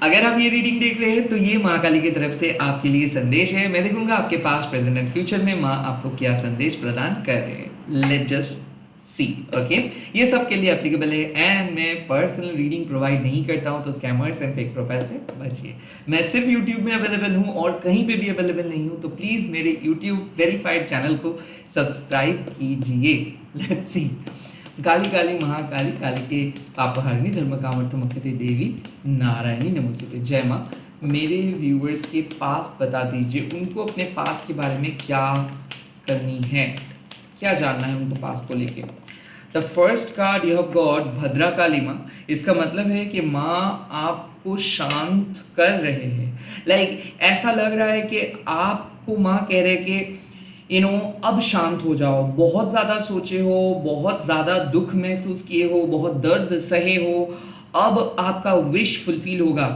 अगर आप ये रीडिंग देख रहे हैं तो ये माँ काली की तरफ से आपके लिए संदेश है। मैं देखूंगा आपके पास प्रेजेंट एंड फ्यूचर में माँ आपको क्या संदेश प्रदान कर रहे हैं। Let just see. ओके, ये सब के लिए एप्लीकेबल है एंड मैं पर्सनल रीडिंग प्रोवाइड नहीं करता हूँ, तो स्कैमर्स एंड फेक प्रोफाइल से बचिए। मैं सिर्फ यूट्यूब में अवेलेबल हूँ और कहीं पे भी अवेलेबल नहीं हूँ, तो प्लीज़ मेरे यूट्यूब वेरीफाइड चैनल को सब्सक्राइब कीजिए। Let's see. काली काली महाकाली काली के पापहारिणी धर्म कामर्थमख्यते देवी नारायणी नमोस्तुते। जय माँ। मेरे व्यूअर्स के पास्ट बता दीजिए, उनको अपने पास्ट के बारे में क्या करनी है, क्या जानना है उनको पास्ट को लेके। The first card you have got Bhadra Kali माँ। इसका मतलब है कि माँ आपको शांत कर रहे हैं। ऐसा लग रहा है कि आपको माँ कह रहे कि अब शांत हो जाओ। बहुत ज़्यादा सोचे हो, बहुत ज़्यादा दुख महसूस किए हो, बहुत दर्द सहे हो, अब आपका विश फुलफिल होगा।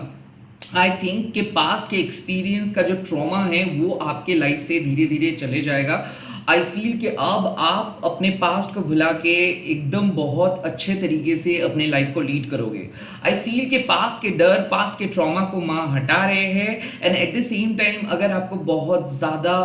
आई थिंक कि पास्ट के एक्सपीरियंस का जो ट्रॉमा है वो आपके लाइफ से धीरे धीरे चले जाएगा। आई फील कि अब आप अपने पास्ट को भुला के एकदम बहुत अच्छे तरीके से अपने लाइफ को लीड करोगे। आई फील कि पास्ट के डर, पास्ट के ट्रॉमा को माँ हटा रहे हैं and eight the same time अगर आपको बहुत ज़्यादा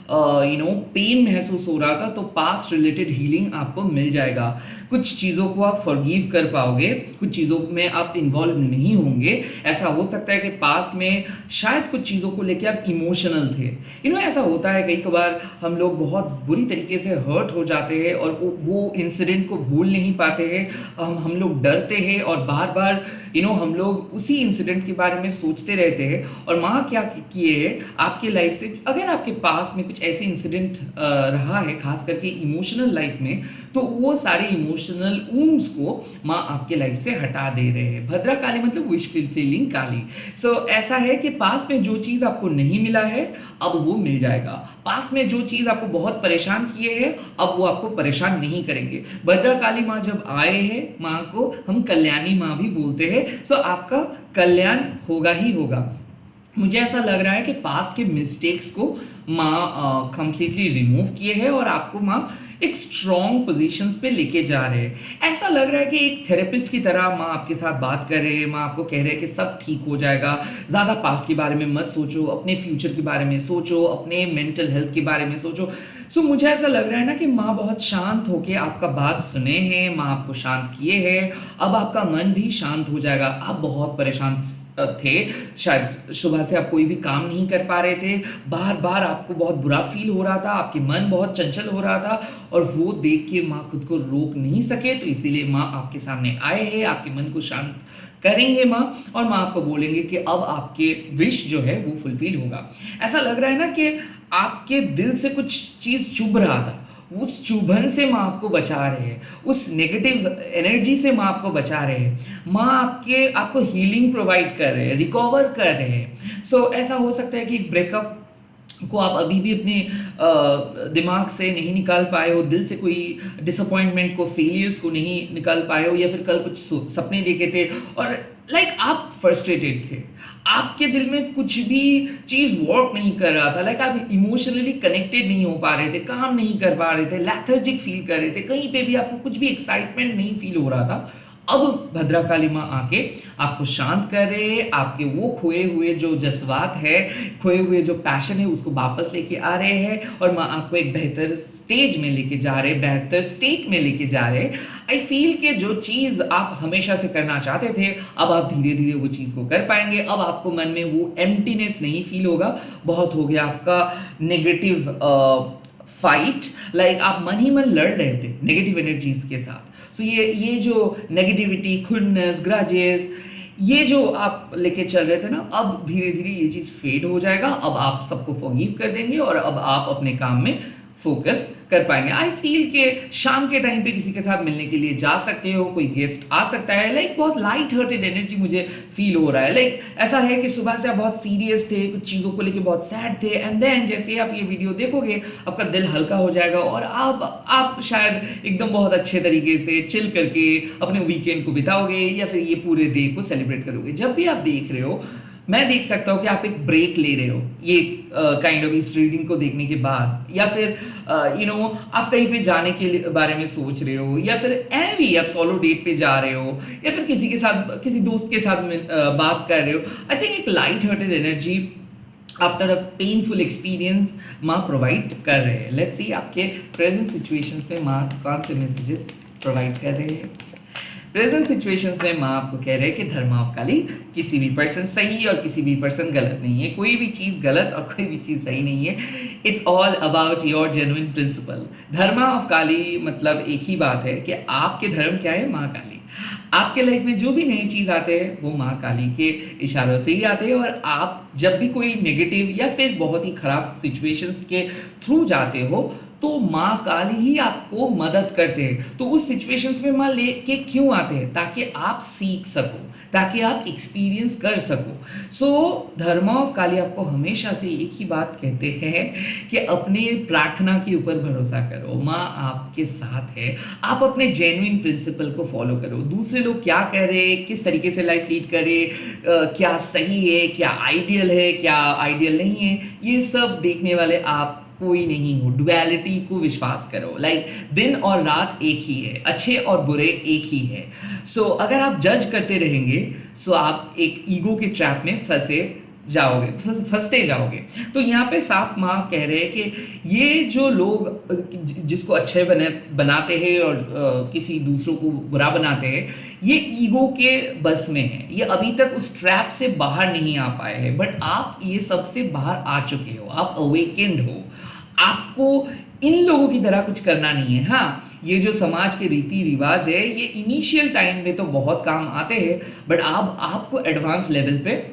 पेन महसूस हो रहा था तो पास्ट रिलेटेड हीलिंग आपको मिल जाएगा। कुछ चीज़ों को आप फॉरगिव कर पाओगे, कुछ चीज़ों में आप इन्वॉल्व नहीं होंगे। ऐसा हो सकता है कि पास्ट में शायद कुछ चीज़ों को लेकर आप इमोशनल थे। ऐसा होता है कई बार हम लोग बहुत बुरी तरीके से हर्ट हो जाते हैं और वो इंसिडेंट को भूल नहीं पाते हैं। हम लोग डरते हैं और बार बार हम लोग उसी इंसिडेंट के बारे में सोचते रहते हैं। और माँ क्या किए है आपके लाइफ से, अगर आपके पास में कुछ ऐसे इंसिडेंट रहा है खास करके इमोशनल लाइफ में, तो वो सारे इमोशनल वुंड्स को माँ आपके लाइफ से हटा दे रहे हैं। भद्रा काली मतलब विश फुलफिलिंग काली। सो ऐसा है कि पास में जो चीज़ आपको नहीं मिला है अब वो मिल जाएगा। पास में जो चीज़ आपको बहुत परेशान किए हैं अब वो आपको परेशान नहीं करेंगे। भद्रा काली माँ जब आए हैं, माँ को हम कल्याणी माँ भी बोलते हैं। सो आपका कल्याण होगा ही होगा। मुझे ऐसा लग रहा है कि पास्ट के मिस्टेक्स को माँ कंप्लीटली रिमूव किए हैं और आपको माँ एक स्ट्रॉन्ग पोजीशंस पे लेके जा रहे हैं। ऐसा लग रहा है कि एक थेरेपिस्ट की तरह माँ आपके साथ बात कर रहे हैं। माँ आपको कह रहे हैं कि सब ठीक हो जाएगा, ज़्यादा पास्ट के बारे में मत सोचो, अपने फ्यूचर के बारे में सोचो, अपने मेंटल हेल्थ के बारे में सोचो। सो मुझे ऐसा लग रहा है ना कि माँ बहुत शांत होके आपका बात सुने हैं, माँ आपको शांत किए हैं। अब आपका मन भी शांत हो जाएगा। आप बहुत परेशान थे, शायद सुबह से आप कोई भी काम नहीं कर पा रहे थे, बार बार आपको बहुत बुरा फील हो रहा था, आपके मन बहुत चंचल हो रहा था और वो देख के माँ खुद को रोक नहीं सके, तो इसीलिए माँ आपके सामने आए हैं, आपके मन को शांत करेंगे माँ और माँ आपको बोलेंगे कि अब आपके विश जो है वो फुलफिल होगा। ऐसा लग रहा है ना कि आपके दिल से कुछ चीज़ चुभ रहा था, उस चुभन से माँ आपको बचा रहे हैं, उस नेगेटिव एनर्जी से माँ आपको बचा रहे हैं। माँ आपको हीलिंग प्रोवाइड कर रहे हैं, रिकवर कर रहे हैं। सो ऐसा हो सकता है कि ब्रेकअप को आप अभी भी अपने दिमाग से नहीं निकाल पाए हो, दिल से कोई डिसअपॉइंटमेंट को, फेलियर्स को नहीं निकाल पाए हो, या फिर कल कुछ सपने देखे थे और आप फ्रस्ट्रेटेड थे, आपके दिल में कुछ भी चीज़ वर्क नहीं कर रहा था। आप इमोशनली कनेक्टेड नहीं हो पा रहे थे, काम नहीं कर पा रहे थे, लेथर्जिक फील कर रहे थे, कहीं पे भी आपको कुछ भी एक्साइटमेंट नहीं फील हो रहा था। अब भद्रा काली माँ आके आपको शांत कर रहे हैं, आपके वो खोए हुए जो जज्बात है, खोए हुए जो पैशन है उसको वापस लेके आ रहे हैं और माँ आपको एक बेहतर स्टेज में लेके जा रहे हैं, बेहतर स्टेट में लेके जा रहे हैं। आई फील कि जो चीज़ आप हमेशा से करना चाहते थे अब आप धीरे धीरे वो चीज़ को कर पाएंगे। अब आपको मन में वो एम्प्टीनेस नहीं फील होगा। बहुत हो गया आपका नेगेटिव फाइट, आप मन ही मन लड़ रहे थे नेगेटिव एनर्जीज के साथ। सो ये जो नेगेटिविटी, खुन्नस, ग्रजेस, ये जो आप लेके चल रहे थे ना, अब धीरे धीरे ये चीज़ फेड हो जाएगा। अब आप सबको फॉरगिव कर देंगे और अब आप अपने काम में फोकस कर पाएंगे। आई फील के शाम के टाइम पे किसी के साथ मिलने के लिए जा सकते हो, कोई गेस्ट आ सकता है। बहुत लाइट हार्टेड एनर्जी मुझे फील हो रहा है। ऐसा है कि सुबह से आप बहुत सीरियस थे, कुछ चीज़ों को लेके बहुत सैड थे, एंड देन जैसे आप ये वीडियो देखोगे आपका दिल हल्का हो जाएगा और आप शायद एकदम बहुत अच्छे तरीके से चिल करके अपने वीकेंड को बिताओगे या फिर ये पूरे डे को सेलिब्रेट करोगे। जब भी आप देख रहे हो मैं देख सकता हूँ कि आप एक ब्रेक ले रहे हो ये काइंड ऑफ इस रीडिंग को देखने के बाद, या फिर आप कहीं पे जाने के बारे में सोच रहे हो, या फिर ऐवी आप सोलो डेट पे जा रहे हो, या फिर किसी के साथ, किसी दोस्त के साथ बात कर रहे हो। आई थिंक एक light hearted energy after a painful experience माँ प्रोवाइड कर रहे हैं। लेट्स सी आपके प्रेजेंट सिचुएशंस में माँ कौन से मैसेजेस प्रोवाइड कर रहे हैं। प्रेजेंट सिचुएशंस में माँ आपको कह रहे हैं कि धर्मावकाली किसी भी पर्सन सही और किसी भी पर्सन गलत नहीं है, कोई भी चीज़ गलत और कोई भी चीज़ सही नहीं है। It's all about your genuine principle. धर्मावकाली मतलब एक ही बात है कि आपके धर्म क्या है, माँ काली। आपके लाइफ में जो भी नई चीज़ आते हैं वो माँ काली के इशारों से ही आते हैं, और आप जब भी कोई नेगेटिव या फिर बहुत ही खराब सिचुएशंस के थ्रू जाते हो तो माँ काली ही आपको मदद करते हैं। तो उस सिचुएशंस में माँ लेके क्यों आते हैं? ताकि आप सीख सको, ताकि आप एक्सपीरियंस कर सको। सो धर्मा ऑफ काली आपको हमेशा से एक ही बात कहते हैं कि अपने प्रार्थना के ऊपर भरोसा करो, माँ आपके साथ है। आप अपने जेन्युइन प्रिंसिपल को फॉलो करो। दूसरे लोग क्या कह रहे हैं, किस तरीके से लाइफ लीड करे, क्या सही है, क्या आइडियल है, क्या आइडियल नहीं है, ये सब देखने वाले आप कोई नहीं हो। डुअलिटी को विश्वास करो। लाइक दिन और रात एक ही है, अच्छे और बुरे एक ही है। सो अगर आप जज करते रहेंगे सो आप एक ईगो के ट्रैप में फंसते जाओगे। तो यहाँ पे साफ माँ कह रहे हैं कि ये जो लोग जिसको अच्छे बनाते हैं और किसी दूसरों को बुरा बनाते हैं, ये ईगो के बस में है। ये अभी तक उस ट्रैप से बाहर नहीं आ पाए हैं, बट आप ये सबसे बाहर आ चुके हो, आप अवेकेंड हो। आपको इन लोगों की तरह कुछ करना नहीं है। हाँ, ये जो समाज के रीति रिवाज है ये इनिशियल टाइम में तो बहुत काम आते हैं, बट अब आपको एडवांस लेवल पे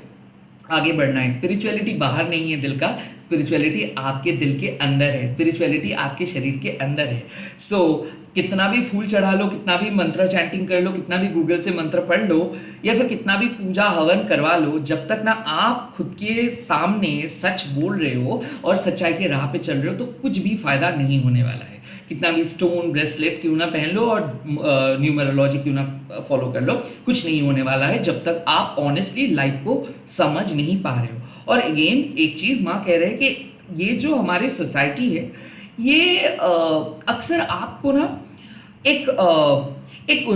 आगे बढ़ना है। स्पिरिचुअलिटी बाहर नहीं है दिल का, स्पिरिचुअलिटी आपके दिल के अंदर है, स्पिरिचुअलिटी आपके शरीर के अंदर है। सो कितना भी फूल चढ़ा लो, कितना भी मंत्र चैंटिंग कर लो, कितना भी गूगल से मंत्र पढ़ लो, या फिर कितना भी पूजा हवन करवा लो, जब तक ना आप खुद के सामने सच बोल रहे हो और सच्चाई के राह पे चल रहे हो तो कुछ भी फायदा नहीं होने वाला है। कितना भी स्टोन ब्रेसलेट क्यों ना पहन लो और न्यूमरोलॉजी क्यों ना फॉलो कर लो, कुछ नहीं होने वाला है जब तक आप ऑनेस्टली लाइफ को समझ नहीं पा रहे हो। और अगेन एक चीज़ माँ कह रहे हैं कि ये जो हमारी सोसाइटी है ये अक्सर आपको ना एक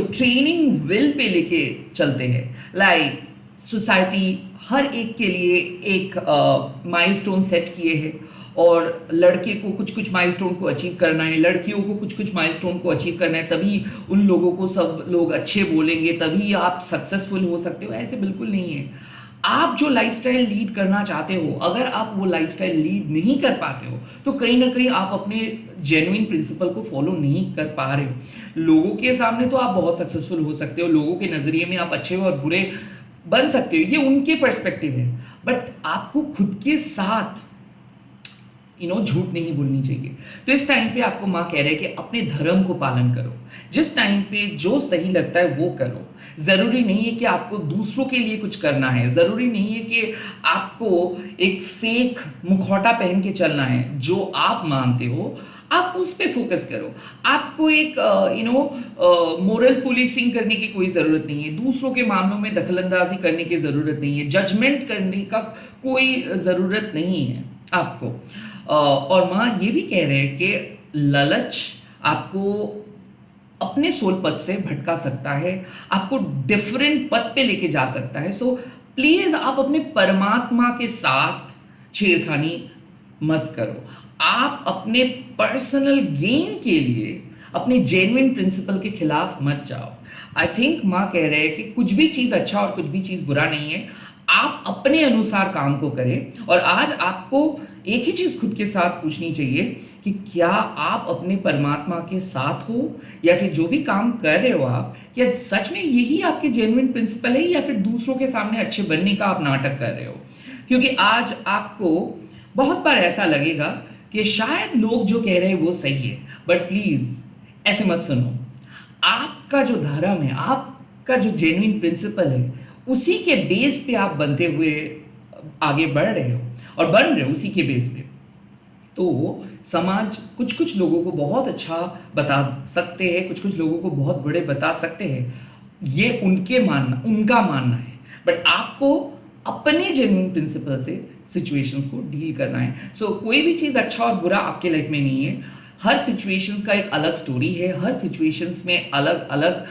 ट्रेनिंग व्हील पे लेके चलते हैं। लाइक सोसाइटी हर एक के लिए एक माइलस्टोन सेट किए हैं, और लड़के को कुछ कुछ माइलस्टोन को अचीव करना है, लड़कियों को कुछ कुछ माइलस्टोन को अचीव करना है, तभी उन लोगों को सब लोग अच्छे बोलेंगे, तभी आप सक्सेसफुल हो सकते हो। ऐसे बिल्कुल नहीं है। आप जो लाइफस्टाइल लीड करना चाहते हो, अगर आप वो लाइफस्टाइल लीड नहीं कर पाते हो तो कहीं ना कहीं आप अपने जेन्युइन प्रिंसिपल को फॉलो नहीं कर पा रहे हो। लोगों के सामने तो आप बहुत सक्सेसफुल हो सकते हो, लोगों के नज़रिए में आप अच्छे और बुरे बन सकते हो, ये उनके पर्सपेक्टिव है, बट आपको खुद के साथ झूठ नहीं बोलनी चाहिए। तो इस टाइम पे आपको माँ कह रहे हैं कि अपने धर्म को पालन करो। जिस टाइम पे जो सही लगता है वो करो। जरूरी नहीं है कि आपको दूसरों के लिए कुछ करना है, जरूरी नहीं है कि आपको एक फेक मुखौटा पहन के चलना है। जो आप मानते हो आप उस पे फोकस करो। आपको एक मोरल पुलिसिंग करने की कोई ज़रूरत नहीं है, दूसरों के मामलों में दखलंदाजी करने की ज़रूरत नहीं है, जजमेंट करने का कोई ज़रूरत नहीं है आपको। और माँ ये भी कह रहे हैं कि लालच आपको अपने सोल पथ से भटका सकता है, आपको डिफरेंट पथ पे लेके जा सकता है। सो प्लीज आप अपने परमात्मा के साथ छेड़खानी मत करो। आप अपने पर्सनल गेन के लिए अपने जेन्युइन प्रिंसिपल के खिलाफ मत जाओ। आई थिंक माँ कह रहे हैं कि कुछ भी चीज़ अच्छा और कुछ भी चीज़ बुरा नहीं है, आप अपने अनुसार काम को करें। और आज आपको एक ही चीज़ खुद के साथ पूछनी चाहिए कि क्या आप अपने परमात्मा के साथ हो, या फिर जो भी काम कर रहे हो आप, क्या सच में यही आपके जेन्युइन प्रिंसिपल है, या फिर दूसरों के सामने अच्छे बनने का आप नाटक कर रहे हो। क्योंकि आज आपको बहुत बार ऐसा लगेगा कि शायद लोग जो कह रहे हैं वो सही है, बट प्लीज़ ऐसे मत सुनो। आपका जो धर्म है, आपका जो जेन्युइन प्रिंसिपल है, उसी के बेस पे आप बनते हुए आगे बढ़ रहे हो और बन रहे हो उसी के बेस पे। तो समाज कुछ कुछ लोगों को बहुत अच्छा बता सकते हैं, कुछ कुछ लोगों को बहुत बड़े बता सकते हैं, ये उनका मानना है। बट आपको अपने जेन्युइन प्रिंसिपल से सिचुएशंस को डील करना है। सो कोई भी चीज़ अच्छा और बुरा आपके लाइफ में नहीं है। हर सिचुएशंस का एक अलग स्टोरी है, हर सिचुएशंस में अलग अलग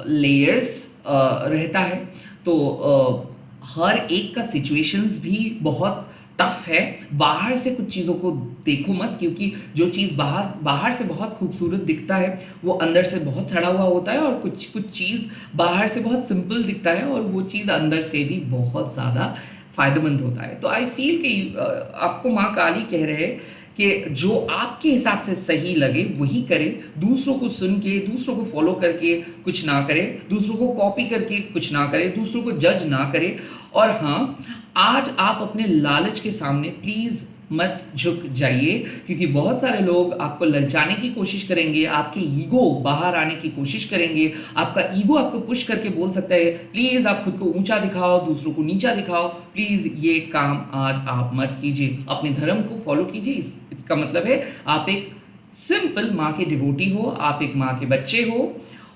लेयर्स रहता है। तो हर एक का सिचुएशंस भी बहुत टफ है। बाहर से कुछ चीज़ों को देखो मत, क्योंकि जो चीज़ बाहर बाहर से बहुत खूबसूरत दिखता है वो अंदर से बहुत सड़ा हुआ होता है, और कुछ कुछ चीज़ बाहर से बहुत सिंपल दिखता है और वो चीज़ अंदर से भी बहुत ज़्यादा फायदेमंद होता है। तो आई फील कि आपको माँ काली कह रहे हैं कि जो आपके हिसाब से सही लगे वही करे। दूसरों को सुन के, दूसरों को फॉलो करके कुछ ना करे, दूसरों को कॉपी करके कुछ ना करे, दूसरों को जज ना करे। और हाँ, आज आप अपने लालच के सामने प्लीज़ मत झुक जाइए, क्योंकि बहुत सारे लोग आपको ललचाने की कोशिश करेंगे, आपके ईगो बाहर आने की कोशिश करेंगे। आपका ईगो आपको पुश करके बोल सकता है प्लीज़ आप खुद को ऊंचा दिखाओ, दूसरों को नीचा दिखाओ, प्लीज़ ये काम आज आप मत कीजिए। अपने धर्म को फॉलो कीजिए। इसका मतलब है आप एक सिंपल माँ के डिवोटी हो, आप एक माँ के बच्चे हो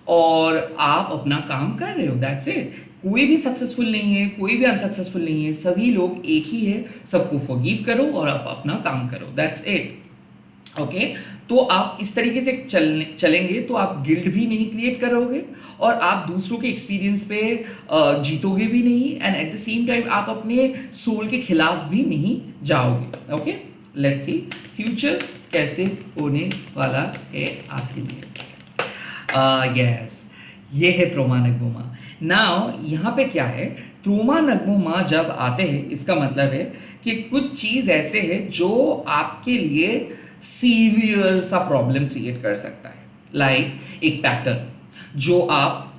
और आप अपना काम कर रहे हो, दैट्स इट। कोई भी सक्सेसफुल नहीं है, कोई भी अनसक्सेसफुल नहीं है, सभी लोग एक ही है। सबको फॉरगिव करो और आप अपना काम करो, दैट्स इट। ओके, तो आप इस तरीके से चलेंगे तो आप गिल्ट भी नहीं क्रिएट करोगे और आप दूसरों के एक्सपीरियंस पे जीतोगे भी नहीं, and eight the same time आप अपने सोल के खिलाफ भी नहीं जाओगे। ओके, लेट्स सी फ्यूचर कैसे होने वाला है आपके लिए। यस, ये है त्रोमा नगमोमा। नाउ यहाँ पे क्या है, त्रोमा नगमोमा जब आते हैं इसका मतलब है कि कुछ चीज़ ऐसे है जो आपके लिए सीवियर सा प्रॉब्लम क्रिएट कर सकता है। लाइक एक पैटर्न जो आप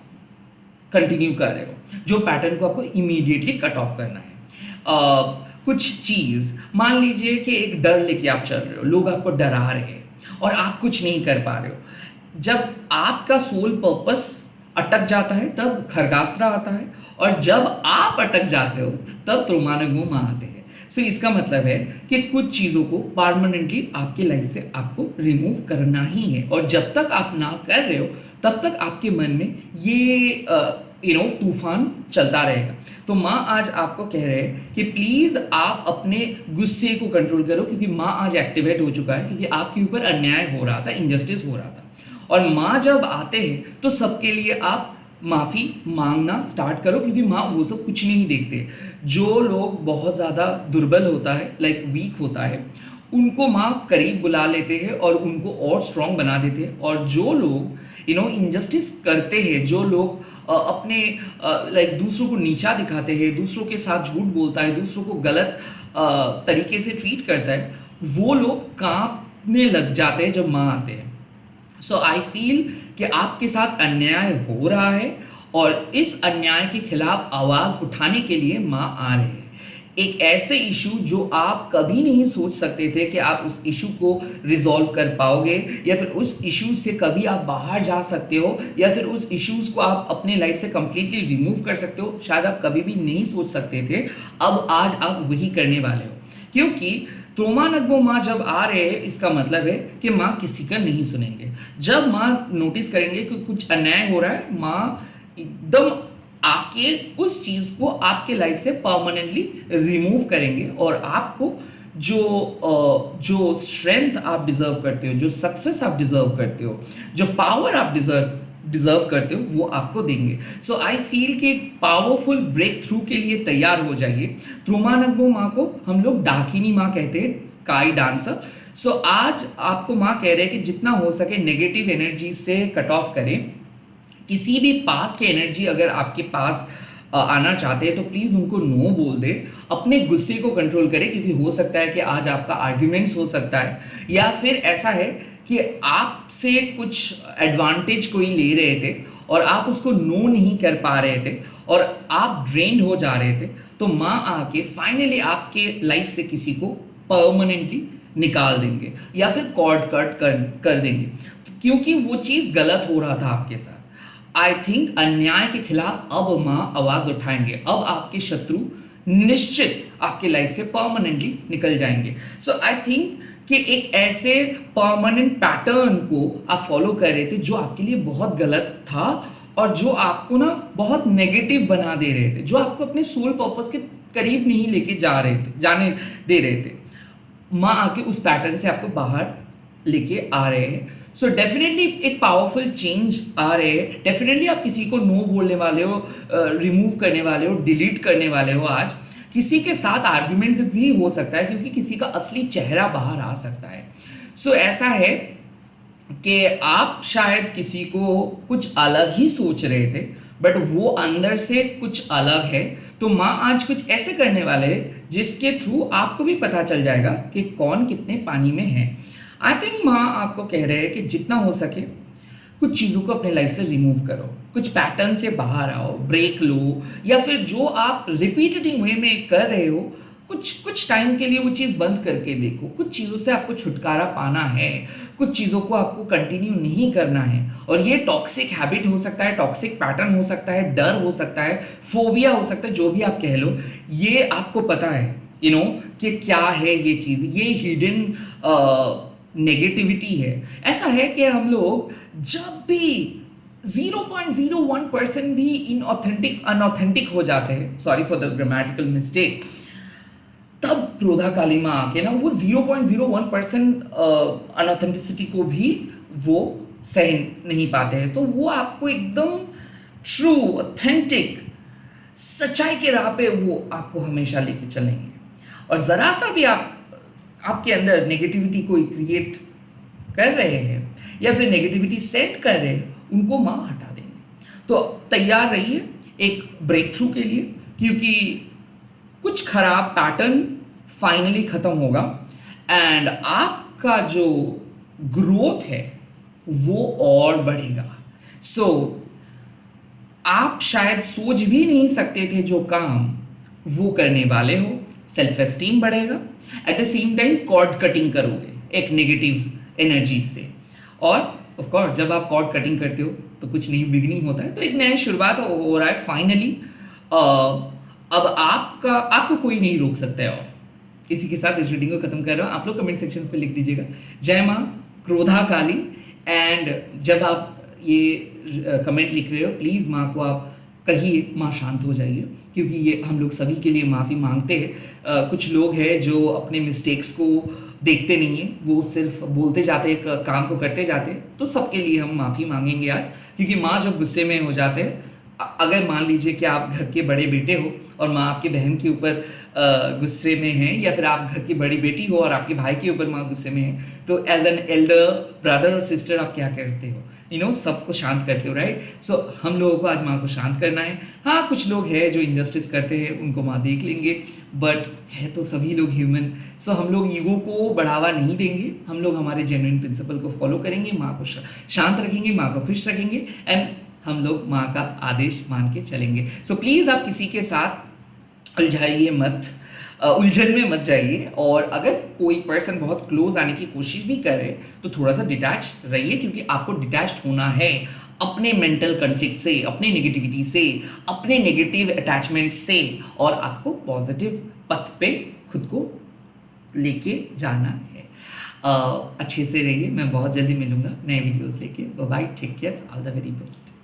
कंटिन्यू कर रहे हो, जो पैटर्न को आपको इमीडिएटली कट ऑफ करना है। कुछ चीज़, मान लीजिए कि एक डर लेके आप चल रहे हो, लोग आपको डरा रहे हैं और आप कुछ नहीं कर पा रहे हो। जब आपका सोल पर्पस अटक जाता है तब खरगास्त्रा आता है, और जब आप अटक जाते हो तब त्रोमा नगमोमा आते हैं। सो इसका मतलब है कि कुछ चीज़ों को परमानेंटली आपके लाइफ से आपको रिमूव करना ही है, और जब तक आप ना कर रहे हो तब तक आपके मन में ये तूफान चलता रहेगा। तो माँ आज आपको कह रहे हैं कि प्लीज़ आप अपने गुस्से को कंट्रोल करो, क्योंकि माँ आज एक्टिवेट हो चुका है, क्योंकि आपके ऊपर अन्याय हो रहा था, इनजस्टिस हो रहा था। और माँ जब आते हैं तो सबके लिए आप माफ़ी मांगना स्टार्ट करो, क्योंकि माँ वो सब कुछ नहीं देखते। जो लोग बहुत ज़्यादा दुर्बल होता है, लाइक वीक होता है, उनको माँ करीब बुला लेते हैं और उनको और स्ट्रांग बना देते हैं। और जो लोग इनजस्टिस करते हैं, जो लोग अपने लाइक दूसरों को नीचा दिखाते हैं, दूसरों के साथ झूठ बोलता है, दूसरों को गलत तरीके से ट्रीट करता है, वो लोग कांपने लग जाते हैं जब माँ आते हैं। सो आई फील कि आपके साथ अन्याय हो रहा है और इस अन्याय के खिलाफ आवाज़ उठाने के लिए माँ आ रहे हैं। एक ऐसे इशू जो आप कभी नहीं सोच सकते थे कि आप उस इशू को रिजॉल्व कर पाओगे, या फिर उस इशू से कभी आप बाहर जा सकते हो, या फिर उस इश्यूज को आप अपने लाइफ से कंप्लीटली रिमूव कर सकते हो, शायद आप कभी भी नहीं सोच सकते थे। अब आज आप वही करने वाले हो, क्योंकि त्रोमा नगमोमा जब आ रहे हैं इसका मतलब है कि माँ किसी का नहीं सुनेंगे। जब माँ नोटिस करेंगे कि कुछ अन्याय हो रहा है, माँ एकदम आके उस चीज़ को आपके लाइफ से परमानेंटली रिमूव करेंगे, और आपको जो स्ट्रेंथ आप डिजर्व करते हो, जो सक्सेस आप डिजर्व करते हो, जो पावर आप डिजर्व करते हो, वो आपको देंगे। सो आई फील कि पावरफुल ब्रेक थ्रू के लिए तैयार हो जाइए। त्रोमा नगमोमा को हम लोग डाकिनी माँ कहते हैं, स्काई डांसर। सो आज आपको माँ कह रहे हैं कि जितना हो सके नेगेटिव एनर्जी से कट ऑफ करें। किसी भी पास्ट की एनर्जी अगर आपके पास आना चाहते हैं तो प्लीज़ उनको नो बोल दे। अपने गुस्से को कंट्रोल करें, क्योंकि हो सकता है कि आज आपका आर्ग्यूमेंट्स हो सकता है, या फिर ऐसा है कि आपसे कुछ एडवांटेज कोई ले रहे थे और आप उसको नो नहीं कर पा रहे थे और आप ड्रेन्ड हो जा रहे थे। तो माँ आके फाइनली आपके लाइफ से किसी को परमानेंटली निकाल देंगे या फिर कॉर्ड कट कर देंगे, क्योंकि वो चीज़ गलत हो रहा था आपके साथ। आई थिंक अन्याय के खिलाफ अब माँ आवाज उठाएंगे। अब आपके शत्रु निश्चित आपके लाइफ से परमानेंटली निकल जाएंगे। सो आई थिंक कि एक ऐसे परमानेंट पैटर्न को आप फॉलो कर रहे थे जो आपके लिए बहुत गलत था, और जो आपको ना बहुत नेगेटिव बना दे रहे थे, जो आपको अपने सोल पर्पस के करीब नहीं लेके जाने दे रहे थे, माँ आके उस पैटर्न से आपको बाहर लेके आ रहे हैं। सो डेफिनेटली एक पावरफुल चेंज आ रहे हैं। डेफिनेटली आप किसी को नो बोलने वाले हो, रिमूव करने वाले हो, डिलीट करने वाले हो। आज किसी के साथ आर्ग्यूमेंट भी हो सकता है, क्योंकि किसी का असली चेहरा बाहर आ सकता है। सो ऐसा है कि आप शायद किसी को कुछ अलग ही सोच रहे थे, बट वो अंदर से कुछ अलग है। तो माँ आज कुछ ऐसे करने वाले हैं जिसके थ्रू आपको भी पता चल जाएगा कि कौन कितने पानी में है। आई थिंक माँ आपको कह रहे हैं कि जितना हो सके कुछ चीज़ों को अपने लाइफ से रिमूव करो, कुछ पैटर्न से बाहर आओ, ब्रेक लो, या फिर जो आप रिपीटेटिंग वे में कर रहे हो कुछ टाइम के लिए वो चीज़ बंद करके देखो। कुछ चीज़ों से आपको छुटकारा पाना है, कुछ चीज़ों को आपको कंटिन्यू नहीं करना है। और ये टॉक्सिक हैबिट हो सकता है, टॉक्सिक पैटर्न हो सकता है, डर हो सकता है, फोबिया हो सकता है, जो भी आप कह लो, ये आपको पता है कि क्या है ये चीज़, ये हिडन नेगेटिविटी है। ऐसा है कि हम लोग जब भी 0.01% भी अनऑथेंटिक हो जाते हैं, sorry for the grammatical mistake, तब क्रोधा काली माँ आके ना वो 0.01% अनऑथेंटिसिटी को भी वो सहन नहीं पाते हैं। तो वो आपको एकदम ट्रू, ऑथेंटिक, सच्चाई के राह पे वो आपको हमेशा लेके चलेंगे। और ज़रा सा भी आपके अंदर नेगेटिविटी को क्रिएट कर रहे हैं या फिर नेगेटिविटी सेट कर रहे हैं, उनको माँ हटा देंगे। तो तैयार रहिए एक ब्रेक थ्रू के लिए, क्योंकि कुछ खराब पैटर्न फाइनली खत्म होगा एंड आपका जो ग्रोथ है वो और बढ़ेगा। सो आप शायद सोच भी नहीं सकते थे जो काम वो करने वाले हो। सेल्फ एस्टीम बढ़ेगा, at the same time cord cutting करोगे एक नेगेटिव एनर्जी से। और ऑफ कोर्स जब आप कॉर्ड कटिंग करते हो तो कुछ नई बिगिनिंग होता है, तो एक नया शुरुआत हो रहा है फाइनली। अब आपको कोई नहीं रोक सकता है। और इसी के साथ इस रीडिंग को खत्म कर रहा हूँ। आप लोग कमेंट सेक्शंस पे लिख दीजिएगा जय माँ क्रोधा काली। एंड जब आप ये कमेंट लिख रहे हो, प्लीज़ माँ को आप कहिए माँ शांत हो जाइए, क्योंकि ये हम लोग सभी के लिए माफ़ी मांगते हैं। कुछ लोग हैं जो अपने मिस्टेक्स को देखते नहीं हैं, वो सिर्फ बोलते जाते हैं, काम को करते जाते हैं। तो सबके लिए हम माफ़ी मांगेंगे आज, क्योंकि माँ जब गुस्से में हो जाते हैं, अगर मान लीजिए कि आप घर के बड़े बेटे हो और माँ आपके बहन के ऊपर गुस्से में है, या फिर आप घर की बड़ी बेटी हो और आपके भाई के ऊपर माँ गुस्से में है, तो एज एन एल्डर ब्रदर और सिस्टर आप क्या करते हो? सबको शांत करते हो, राइट? सो हम लोगों को आज माँ को शांत करना है। हाँ, कुछ लोग हैं जो इनजस्टिस करते हैं, उनको माँ देख लेंगे, बट है तो सभी लोग ह्यूमन। सो हम लोग ईगो को बढ़ावा नहीं देंगे, हम लोग हमारे जेन्युइन प्रिंसिपल को फॉलो करेंगे, माँ को शांत रखेंगे, माँ को खुश रखेंगे, एंड हम लोग माँ का आदेश मान के चलेंगे। सो प्लीज़ आप किसी के साथ उलझाइए मत, उलझन में मत जाइए। और अगर कोई पर्सन बहुत क्लोज आने की कोशिश भी करे तो थोड़ा सा डिटैच रहिए, क्योंकि आपको डिटैच्ड होना है अपने मेंटल कॉन्फ्लिक्ट से, अपने नेगेटिविटी से, अपने नेगेटिव अटैचमेंट से, और आपको पॉजिटिव पथ पे खुद को लेके जाना है। अच्छे से रहिए। मैं बहुत जल्दी मिलूंगा नए वीडियोस लेके। Bye bye, take care, all the very best.